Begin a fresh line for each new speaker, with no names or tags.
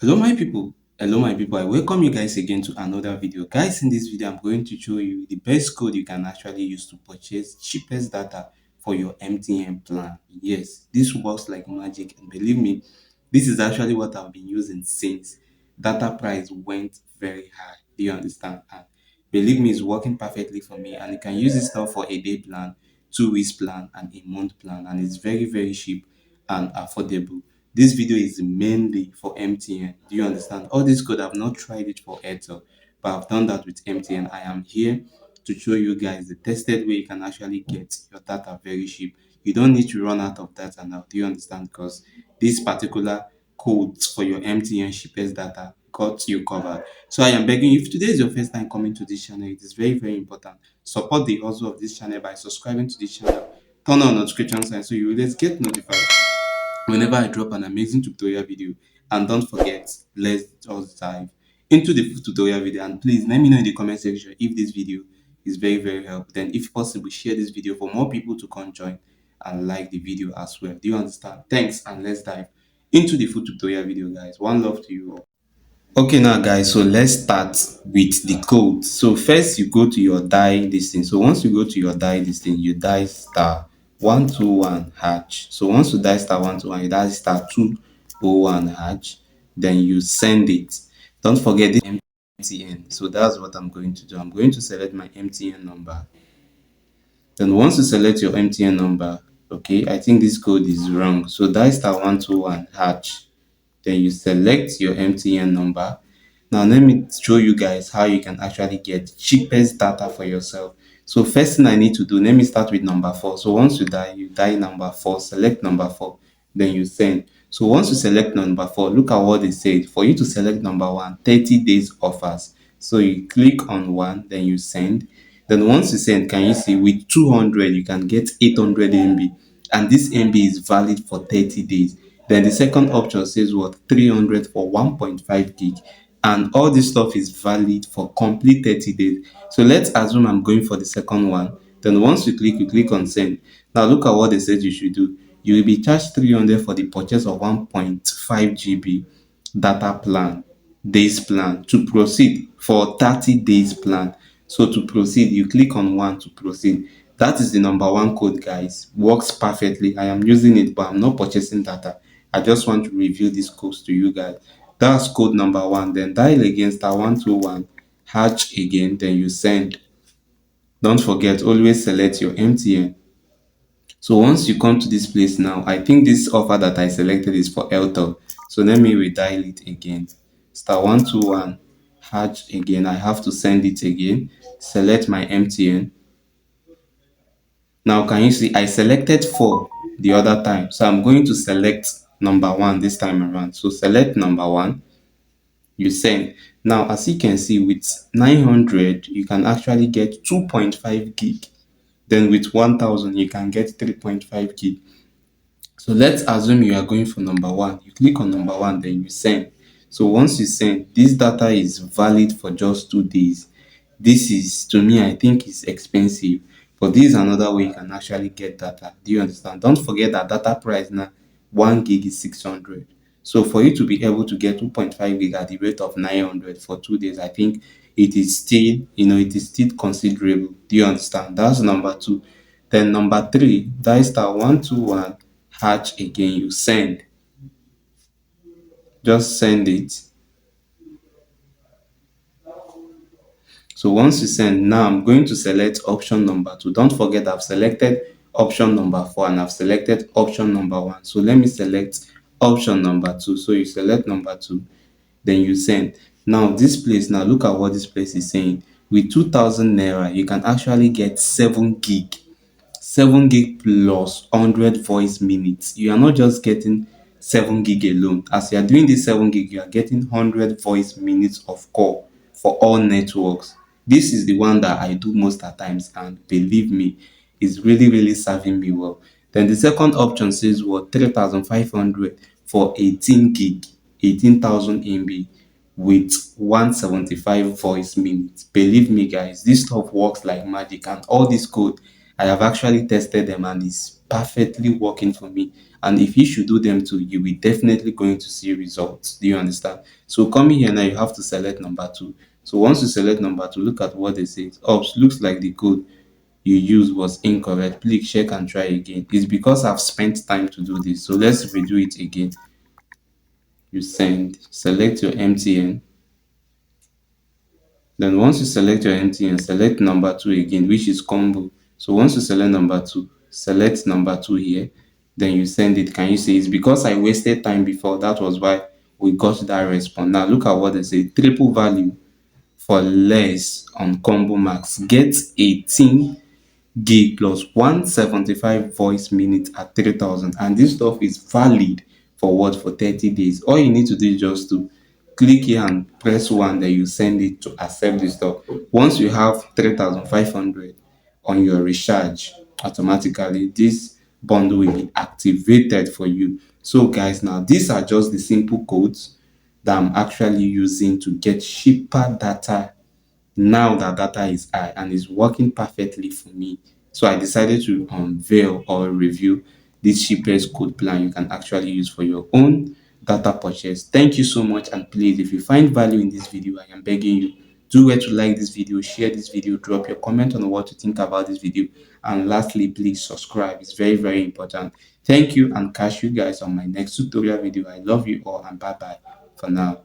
Hello my people, I welcome you guys again to another video. Guys, in this video I'm going to show you the best code you can actually use to purchase cheapest data for your MTN plan. Yes, this works like magic, and believe me, this is actually what I've been using since data price went very high. Do you understand? And believe me, it's working perfectly for me, and you can use this stuff for a day plan, 2 weeks plan, and a month plan, and it's very cheap and affordable. This video is mainly for MTN. Do you understand? All this code, I've not tried it for AIRTEL, but I've done that with MTN. I am here to show you guys the tested way you can actually get your data very cheap. You don't need to run out of data now. Do you understand? Because this particular codes for your MTN cheapest data got you covered. So I am begging you, if today is your first time coming to this channel, it is very important. Support the hustle of this channel by subscribing to this channel. Turn on notification sign so you always get notified whenever I drop an amazing tutorial video. And don't forget, let's just dive into the full tutorial video. And please let me know in the comment section if this video is very helpful. Then, if possible, share this video for more people to come join and like the video as well. Do you understand? Thanks, and let's dive into the full tutorial video, guys. One love to you all. Okay, now guys, so let's start with the code. So first you go to your die this thing. So once you go to your die this thing, you die star 121 hatch. So once you die star 121, you die star 201 hatch, then you send it. Don't forget this MTN. So that's what I'm going to do. I'm going to select my MTN number. Then once you select your MTN number, okay, I think this code is wrong. So die star 121 hatch, then you select your MTN number. Now let me show you guys how you can actually get cheapest data for yourself. So first thing I need to do, let me start with number 4. So once you die number 4, select number 4, then you send. So once you select number 4, look at what they said. For you to select number 1, 30 days offers. So you click on 1, then you send. Then once you send, can you see with 200 you can get 800 MB, and this MB is valid for 30 days. Then the second option says what, 300 for 1.5 gig, and all this stuff is valid for complete 30 days. So let's assume I'm going for the second one. Then once you click on send. Now look at what they said you should do. You will be charged 300 for the purchase of 1.5 GB data plan, days plan. To proceed for 30 days plan. So to proceed, you click on 1 to proceed. That is the number 1 code, guys. Works perfectly. I am using it, but I'm not purchasing data. I just want to review these codes to you guys. That's code number 1. Then dial again star 121 hatch again, then you send. Don't forget, always select your MTN. So once you come to this place now, I think this offer that I selected is for AIRTEL. So let me redial it again. Star 121 hatch again. I have to send it again. Select my MTN. Now can you see I selected 4 the other time. So I'm going to select number 1 this time around. So select number 1. You send. Now as you can see, with 900 you can actually get 2.5 gig. Then with 1000 you can get 3.5 gig. So let's assume you are going for number 1. You click on number 1, then you send. So once you send, this data is valid for just 2 days. This is, to me, I think it's expensive, but this is another way you can actually get data. Do you understand? Don't forget that data price now, 1 gig is 600. So for you to be able to get 2.5 gig at the rate of 900 for 2 days, I think it is still, it is still considerable. Do you understand? That's number 2. Then number 3, dial star 121 hatch again, you send. Just send it. So once you send, now I'm going to select option number 2. Don't forget I've selected option number 4 and I've selected option number 1. So let me select option number 2. So you select number 2, then you send. Now this place, now look at what this place is saying. With 2000 naira you can actually get 7 gig. 7 gig plus 100 voice minutes. You are not just getting 7 gig alone. As you are doing this 7 gig, you are getting 100 voice minutes of call for all networks. This is the one that I do most at times, and believe me, it's really serving me well. Then the second option says what, 3500 for 18 gig, 18,000 MB with 175 voice minutes. Believe me, guys, this stuff works like magic, and all this code I have actually tested them and it's perfectly working for me. And if you should do them too, you will definitely going to see results. Do you understand? So coming here now, you have to select number two. So once you select number two, look at what they say. Oops, looks like the code you used was incorrect. Please check and try again. It's because I've spent time to do this. So let's redo it again. You send, select your MTN. Then once you select your MTN, select number two again, which is combo. So once you select number two, select number two here. Then you send it. Can you see? It's because I wasted time before. That was why we got that response. Now look at what they say. Triple value for less on combo max. Get 18 gig plus 175 voice minutes at 3,000, and this stuff is valid for what, for 30 days. All you need to do is just to click here and press one, then you send it to accept this stuff. Once you have 3,500 on your recharge, automatically this bundle will be activated for you. So guys, now these are just the simple codes that I'm actually using to get cheaper data now that data is high and is working perfectly for me. So I decided to unveil or review this cheapest code plan you can actually use for your own data purchase. Thank you so much, and please, if you find value in this video, I am begging you, do where to like this video, share this video, drop your comment on what you think about this video, and lastly, please subscribe. It's very, very important. Thank you, and catch you guys on my next tutorial video. I love you all, and bye bye for now.